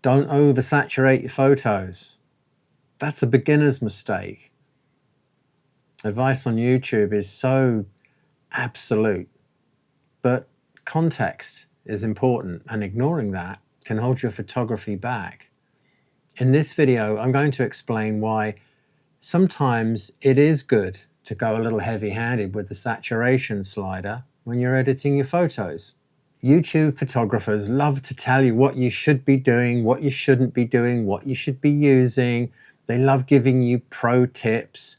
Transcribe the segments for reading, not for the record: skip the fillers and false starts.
Don't oversaturate your photos. That's a beginner's mistake. Advice on YouTube is so absolute, but context is important, and ignoring that can hold your photography back. In this video, I'm going to explain why sometimes it is good to go a little heavy-handed with the saturation slider when you're editing your photos. YouTube photographers love to tell you what you should be doing, what you shouldn't be doing, what you should be using. They love giving you pro tips,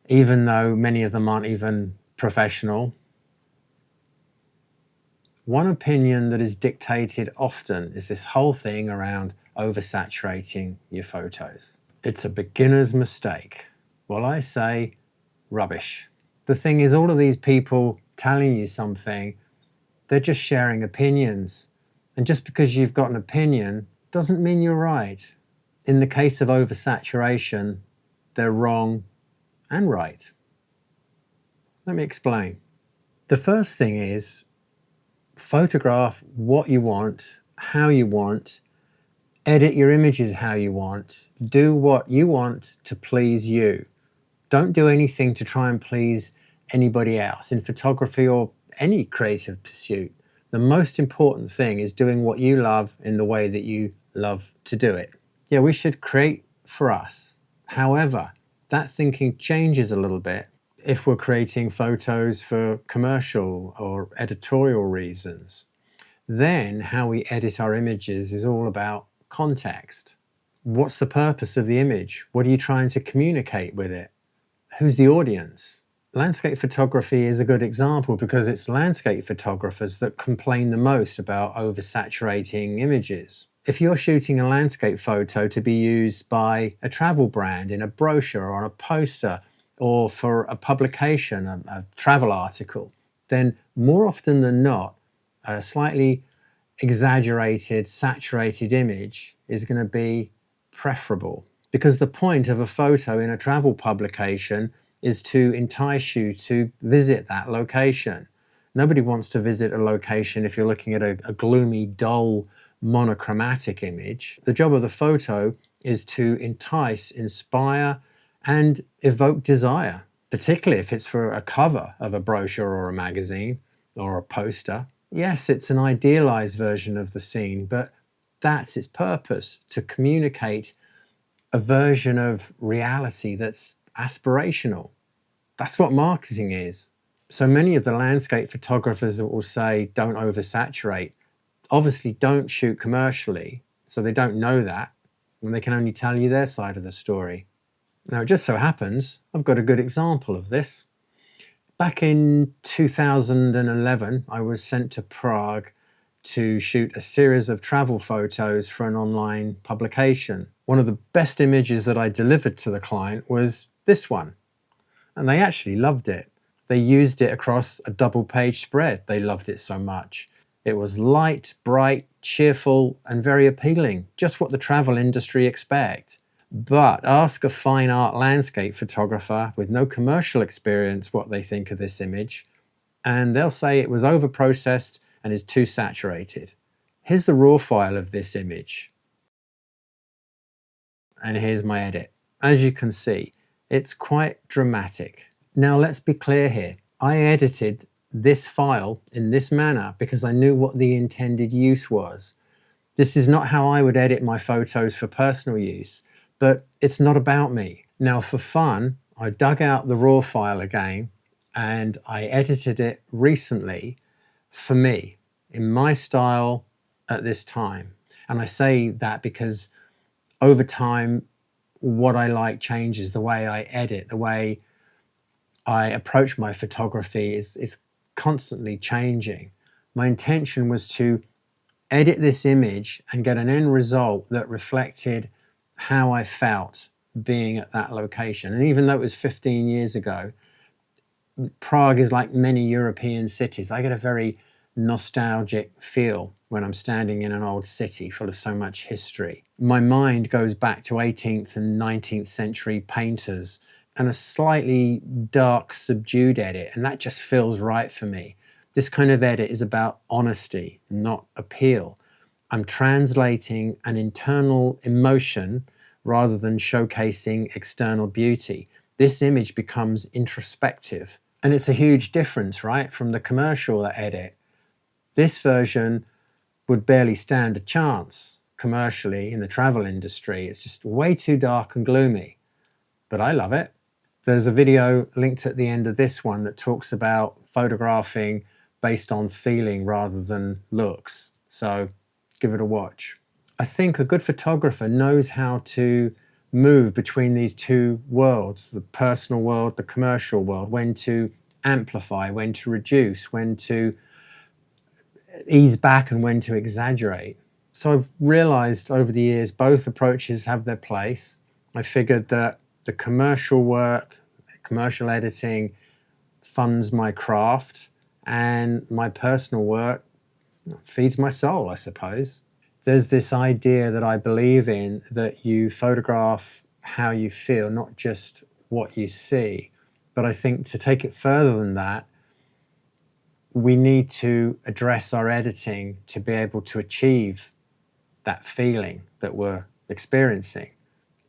even though many of them aren't even professional. One opinion that is dictated often is this whole thing around oversaturating your photos. It's a beginner's mistake. Well, I say rubbish. The thing is, all of these people telling you something, they're just sharing opinions. And just because you've got an opinion doesn't mean you're right. In the case of oversaturation, they're wrong and right. Let me explain. The first thing is, photograph what you want, how you want, edit your images how you want, do what you want to please you. Don't do anything to try and please anybody else in photography or any creative pursuit. The most important thing is doing what you love in the way that you love to do it. Yeah, we should create for us. However, that thinking changes a little bit if we're creating photos for commercial or editorial reasons. Then how we edit our images is all about context. What's the purpose of the image? What are you trying to communicate with it? Who's the audience? Landscape photography is a good example because it's landscape photographers that complain the most about oversaturating images. If you're shooting a landscape photo to be used by a travel brand in a brochure or on a poster or for a publication, a travel article, then more often than not, a slightly exaggerated, saturated image is going to be preferable. Because the point of a photo in a travel publication is to entice you to visit that location. Nobody wants to visit a location if you're looking at a gloomy, dull, monochromatic image. The job of the photo is to entice, inspire, and evoke desire, particularly if it's for a cover of a brochure or a magazine or a poster. Yes, it's an idealized version of the scene, but that's its purpose, to communicate a version of reality that's aspirational. That's what marketing is. So many of the landscape photographers that will say, don't oversaturate, obviously don't shoot commercially, so they don't know that, and they can only tell you their side of the story. Now, it just so happens, I've got a good example of this. Back in 2011, I was sent to Prague to shoot a series of travel photos for an online publication. One of the best images that I delivered to the client was this one, and they actually loved it. They used it across a double-page spread. They loved it so much. It was light, bright, cheerful, and very appealing, just what the travel industry expect. But ask a fine art landscape photographer with no commercial experience what they think of this image, and they'll say it was over-processed and is too saturated. Here's the raw file of this image. And here's my edit. As you can see, it's quite dramatic. Now let's be clear here. I edited this file in this manner because I knew what the intended use was. This is not how I would edit my photos for personal use, but it's not about me. Now for fun, I dug out the raw file again and I edited it recently for me, in my style at this time. And I say that because over time, what I like changes. The way I edit, the way I approach my photography is constantly changing. My intention was to edit this image and get an end result that reflected how I felt being at that location. And even though it was 15 years ago, Prague is like many European cities. I get a very nostalgic feel when I'm standing in an old city full of so much history. My mind goes back to 18th and 19th century painters and a slightly dark, subdued edit, and that just feels right for me. This kind of edit is about honesty, not appeal. I'm translating an internal emotion rather than showcasing external beauty. This image becomes introspective. And it's a huge difference, right, from the commercial edit. This version would barely stand a chance commercially in the travel industry. It's just way too dark and gloomy, but I love it. There's a video linked at the end of this one that talks about photographing based on feeling rather than looks. So give it a watch. I think a good photographer knows how to move between these two worlds, the personal world, the commercial world, when to amplify, when to reduce, when to ease back and when to exaggerate. So I've realized over the years both approaches have their place. I figured that the commercial work, commercial editing funds my craft, and my personal work feeds my soul, I suppose. There's this idea that I believe in, that you photograph how you feel, not just what you see. But I think to take it further than that, we need to address our editing to be able to achieve that feeling that we're experiencing.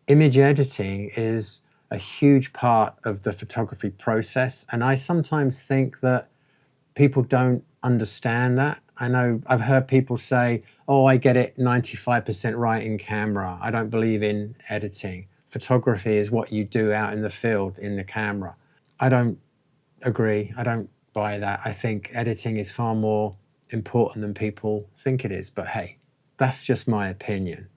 Image editing is a huge part of the photography process, and I sometimes think that people don't understand that. I know I've heard people say, oh, I get it 95% right in camera. I don't believe in editing. Photography is what you do out in the field in the camera. I don't agree. I don't buy that. I think editing is far more important than people think it is. But hey, that's just my opinion.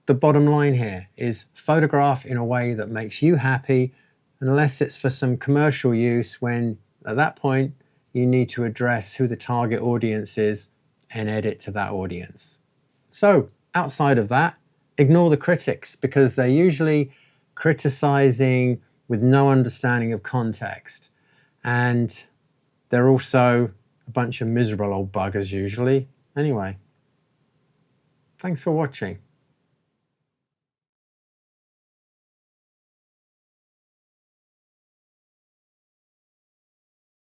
The bottom line here is photograph in a way that makes you happy, unless it's for some commercial use, when at that point you need to address who the target audience is and edit to that audience. So outside of that, ignore the critics, because they're usually criticizing with no understanding of context. And they're also a bunch of miserable old buggers usually. Anyway, thanks for watching.